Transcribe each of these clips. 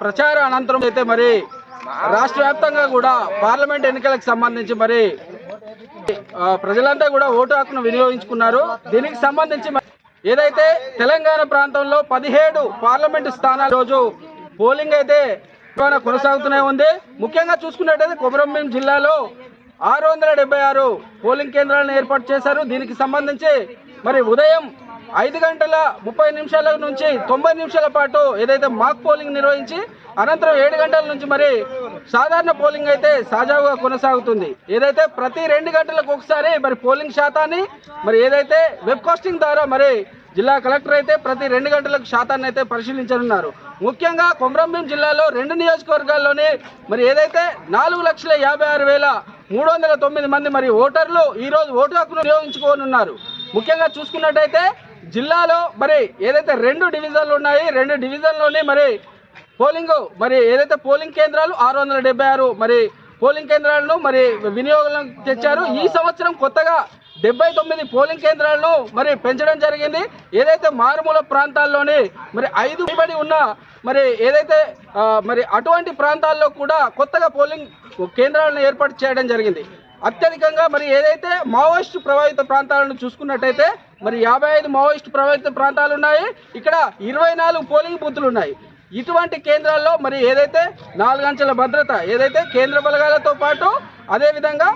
ప్రచార అనంతరం అయితే మరి రాష్ట్ర వ్యాప్తంగా కూడా పార్లమెంట్ ఎన్నికలకు సంబంధించి మరి ప్రజలంతా కూడా ఓటు హక్కును వినియోగించుకున్నారు. దీనికి సంబంధించి ఏదైతే తెలంగాణ ప్రాంతంలో 17 పార్లమెంటు స్థానాల రోజు పోలింగ్ అయితే కొనసాగుతూనే ఉంది. ముఖ్యంగా చూసుకున్నట్టయితే కొమరంభీం జిల్లాలో 676 పోలింగ్ కేంద్రాలను ఏర్పాటు చేశారు. దీనికి సంబంధించి మరి ఉదయం 5 గంటల 30 నిమిషాల నుంచి 90 నిమిషాల పాటు ఏదైతే మాక్ పోలింగ్ నిర్వహించి అనంతరం 7 గంటల నుంచి మరి సాధారణ పోలింగ్ అయితే సజావుగా కొనసాగుతుంది. ఏదైతే ప్రతి 2 గంటలకు ఒకసారి మరి పోలింగ్ శాతాన్ని మరి ఏదైతే వెబ్ కాస్టింగ్ ద్వారా మరి జిల్లా కలెక్టర్ అయితే ప్రతి 2 గంటలకు శాతాన్ని అయితే పరిశీలించనున్నారు. ముఖ్యంగా కొమరంభీం జిల్లాలో 2 నియోజకవర్గాల్లోనే మరి ఏదైతే 4,56,309 మంది మరి ఓటర్లు ఈరోజు ఓటు హక్కును వినియోగించుకోనున్నారు. ముఖ్యంగా చూసుకున్నట్టయితే జిల్లాలో మరి ఏదైతే 2 డివిజన్లు ఉన్నాయి, 2 డివిజన్లోనే మరి ఏదైతే పోలింగ్ కేంద్రాలు 676 మరి పోలింగ్ కేంద్రాలను మరి వినియోగం తెచ్చారు. ఈ సంవత్సరం కొత్తగా 79 పోలింగ్ కేంద్రాలను మరి పెంచడం జరిగింది. ఏదైతే మారుమూల ప్రాంతాల్లోనే మరి 5 పడి ఉన్న మరి ఏదైతే మరి అటువంటి ప్రాంతాల్లో కూడా కొత్తగా పోలింగ్ కేంద్రాలను ఏర్పాటు చేయడం జరిగింది. అత్యధికంగా మరి ఏదైతే మావోయిస్టు ప్రభావిత ప్రాంతాలను చూసుకున్నట్టయితే మరి 55 మావోయిస్టు ప్రభావిత ప్రాంతాలు ఉన్నాయి. ఇక్కడ 24 పోలింగ్ బూతులు ఉన్నాయి. ఇటువంటి కేంద్రాల్లో మరి ఏదైతే 4 అంచెల భద్రత ఏదైతే కేంద్ర బలగాలతో పాటు అదేవిధంగా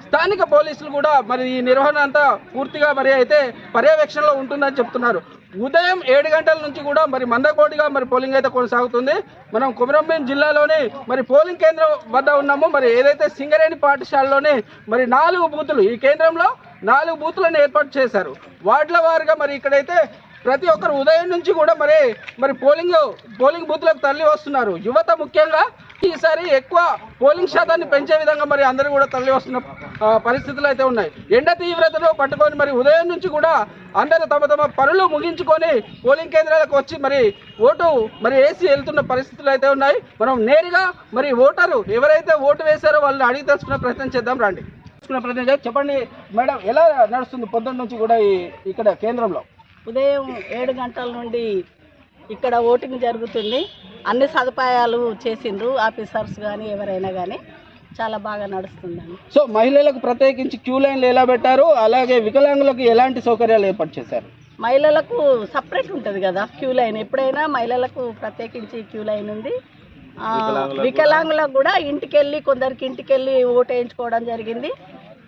స్థానిక పోలీసులు కూడా మరి ఈ నిర్వహణ అంతా పూర్తిగా మరి అయితే పర్యవేక్షణలో ఉంటుందని చెప్తున్నారు. ఉదయం 7 గంటల నుంచి కూడా మరి మందకోటిగా మరి పోలింగ్ అయితే కొనసాగుతుంది. మనం కొమరంభీం జిల్లాలోని మరి పోలింగ్ కేంద్రం వద్ద ఉన్నాము. మరి ఏదైతే సింగరేణి పాఠశాలలోనే మరి 4 బూతులు ఈ కేంద్రంలో 4 బూతులను ఏర్పాటు చేశారు. వార్డుల వారుగా మరి ఇక్కడైతే ప్రతి ఒక్కరు ఉదయం నుంచి కూడా మరి పోలింగ్ బూత్లకు తరలి వస్తున్నారు. యువత ముఖ్యంగా ఈసారి ఎక్కువ పోలింగ్ శాతాన్ని పెంచే విధంగా మరి అందరూ కూడా తరలి వస్తున్న పరిస్థితులు అయితే ఉన్నాయి. ఎండ తీవ్రతను పట్టుకొని మరి ఉదయం నుంచి కూడా అందరూ తమ పనులు ముగించుకొని పోలింగ్ కేంద్రాలకు వచ్చి మరి ఓటు మరి వేసి వెళ్తున్న పరిస్థితులు అయితే ఉన్నాయి. మనం నేరుగా మరి ఓటరు ఎవరైతే ఓటు వేశారో వాళ్ళని అడిగి తెలుసుకునే ప్రయత్నం చేద్దాం. రండి చెప్పండి మేడం, ఎలా నడుస్తుంది పొద్దున్న నుంచి కూడా ఇక్కడ కేంద్రంలో? ఉదయం 7 గంటల నుండి ఇక్కడ ఓటింగ్ జరుగుతుంది. అన్ని సదుపాయాలు చేసిండ్రు ఆఫీసర్స్ కానీ ఎవరైనా కానీ, చాలా బాగా నడుస్తుందండి. సో మహిళలకు ప్రత్యేకించి క్యూ లైన్లు ఎలా పెట్టారు, అలాగే వికలాంగులకు ఎలాంటి సౌకర్యాలు ఏర్పాటు చేశారు? మహిళలకు సపరేట్ ఉంటుంది కదా క్యూ లైన్, ఎప్పుడైనా మహిళలకు ప్రత్యేకించి క్యూ లైన్ ఉంది. వికలాంగులకు కూడా కొందరికి ఇంటికెళ్ళి ఓటు వేయించుకోవడం జరిగింది.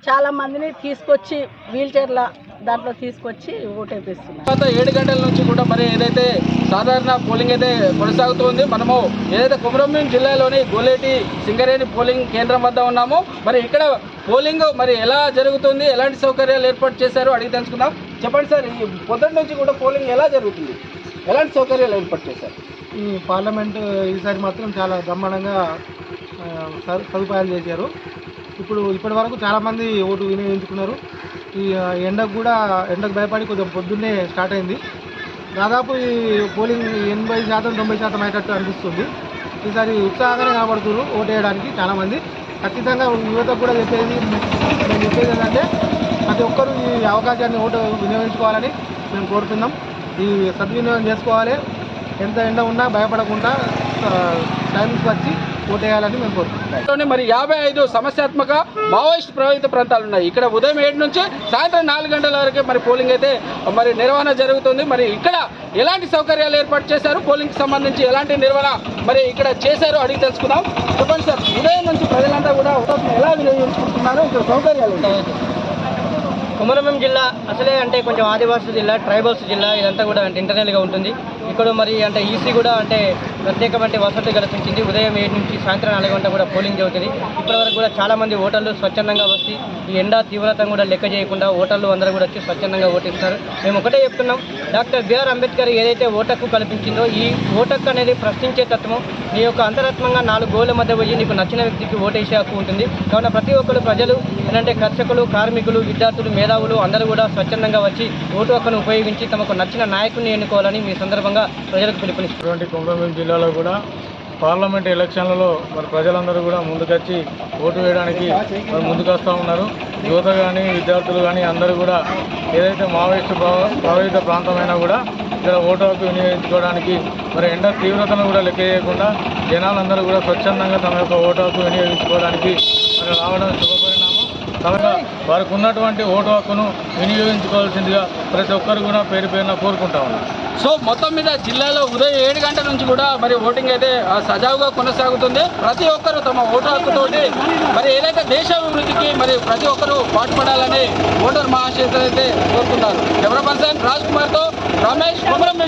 చాలా మందిని తీసుకొచ్చి వీల్ చైర్ల దాంట్లో తీసుకొచ్చి ఓటు వేపిస్తున్నారు. 7 గంటల నుంచి కూడా మరి ఏదైతే సాధారణ పోలింగ్ అయితే కొనసాగుతుంది. మనము ఏదైతే కొమరంభీం జిల్లాలోని గోలేటి సింగరేణి పోలింగ్ కేంద్రం వద్ద ఉన్నాము. మరి ఇక్కడ పోలింగ్ మరి ఎలా జరుగుతుంది, ఎలాంటి సౌకర్యాలు ఏర్పాటు చేశారు అడిగి తెలుసుకుందాం. చెప్పండి సార్, ఈ పొద్దున్న నుంచి కూడా పోలింగ్ ఎలా జరుగుతుంది, ఎలాంటి సౌకర్యాలు ఏర్పాటు చేశారు? ఈ పార్లమెంట్ ఈసారి మాత్రం చాలా బ్రహ్మాండంగా సదుపాయాలు చేశారు. ఇప్పటి వరకు చాలామంది ఓటు వినియోగించుకున్నారు. ఈ ఎండకు భయపడి కొంచెం పొద్దున్నే స్టార్ట్ అయింది. దాదాపు ఈ పోలింగ్ 80% 90% అయ్యేటట్టు అనిపిస్తుంది. ఈసారి ఉత్సాహంగానే కనబడుతున్నారు ఓటు వేయడానికి చాలామంది. ఖచ్చితంగా యువతకు కూడా నేను చెప్పేది ఏంటంటే ప్రతి ఒక్కరూ ఈ అవకాశాన్ని ఓటు వినియోగించుకోవాలని మేము కోరుతున్నాం. ఈ సద్వినియోగం చేసుకోవాలి. ఎంత ఎండ ఉన్నా భయపడకుండా టైంకి వచ్చి ఓటేయాలని మేము కోరుతున్నాం. మరి 55 సమస్యాత్మక మావోయిస్ట్ ప్రభావిత ప్రాంతాలు ఉన్నాయి. ఇక్కడ ఉదయం 7 నుంచి సాయంత్రం 4 గంటల వరకు మరి పోలింగ్ అయితే మరి నిర్వహణ జరుగుతుంది. మరి ఇక్కడ ఎలాంటి సౌకర్యాలు ఏర్పాటు చేశారు, పోలింగ్ సంబంధించి ఎలాంటి నిర్వహణ మరి ఇక్కడ చేశారు అడిగి తెలుసుకుందాం. చెప్పండి సార్, ఉదయం నుంచి ప్రజలంతా కూడా ఎలా వినియోగించుకుంటున్నారు, ఇక్కడ సౌకర్యాలు ఉంటాయి? కొమరంభీం జిల్లా అసలే అంటే కొంచెం ఆదివాసీ జిల్లా, ట్రైబల్స్ జిల్లా, ఇదంతా కూడా అంటే ఇంటర్నల్గా ఉంటుంది. ఇక్కడ మరి అంటే ఈసీ కూడా అంటే ప్రత్యేకమైన వసతి కల్పించింది. ఉదయం 7 నుంచి సాయంత్రం 4 గంటల కూడా పోలింగ్ జరుగుతుంది. ఇప్పటివరకు కూడా చాలామంది ఓటర్లు స్వచ్ఛందంగా వచ్చి ఈ ఎండా తీవ్రతను కూడా లెక్క చేయకుండా ఓటర్లు అందరూ కూడా వచ్చి స్వచ్ఛందంగా ఓటిస్తున్నారు. మేము ఒకటే చెప్తున్నాం, డాక్టర్ బిఆర్ అంబేద్కర్ ఏదైతే ఓటక్కు కల్పించిందో ఈ ఓటక్కు అనేది ప్రశ్నించే తత్వం. నీ యొక్క అంతరాత్మంగా 4 గోళ్ల మధ్య పోయి నీకు నచ్చిన వ్యక్తికి ఓటేసే హక్కు ఉంటుంది. కావున ప్రతి ఒక్కరు ప్రజలు ఏంటంటే కర్షకులు, కార్మికులు, విద్యార్థులు, మేధావులు అందరూ కూడా స్వచ్ఛందంగా వచ్చి ఓటు హక్కును ఉపయోగించి తమకు నచ్చిన నాయకుడిని ఎన్నుకోవాలని మీ సందర్భంగా ప్రజలకు పిలుపునిస్తున్నారు. కొమరంభీం జిల్లాలో కూడా పార్లమెంట్ ఎలక్షన్లలో మరి ప్రజలందరూ కూడా ముందుకొచ్చి ఓటు వేయడానికి మరి ముందుకు వస్తూ ఉన్నారు. యువత కానీ విద్యార్థులు కానీ అందరూ కూడా ఏదైతే మావోయిస్టు ప్రభావిత ప్రాంతమైనా కూడా ఇక్కడ ఓటు హక్కు వినియోగించుకోవడానికి మరి ఎండ తీవ్రతను కూడా లెక్క చేయకుండా జనాలందరూ కూడా స్వచ్ఛందంగా తమ యొక్క ఓటు హక్కు వినియోగించుకోవడానికి మరి రావడం శుభపరిణామం. కాబట్టి వారికి ఉన్నటువంటి ఓటు హక్కును వినియోగించుకోవాల్సిందిగా ప్రతి ఒక్కరు కూడా పేరు పేరున కోరుకుంటా ఉన్నారు. సో మొత్తం మీద జిల్లాలో ఉదయం 7 గంటల నుంచి కూడా మరి ఓటింగ్ అయితే సజావుగా కొనసాగుతుంది. ప్రతి ఒక్కరు తమ ఓటు హక్కుతోటి మరి ఏదైతే దేశాభివృద్ధికి మరి ప్రతి ఒక్కరు పాటుపడాలని ఓటర్ మహాశయులు అయితే కోరుతున్నారు. కెమెరా పర్సన్ రాజ్ కుమార్తో రమేష్ కొమరం.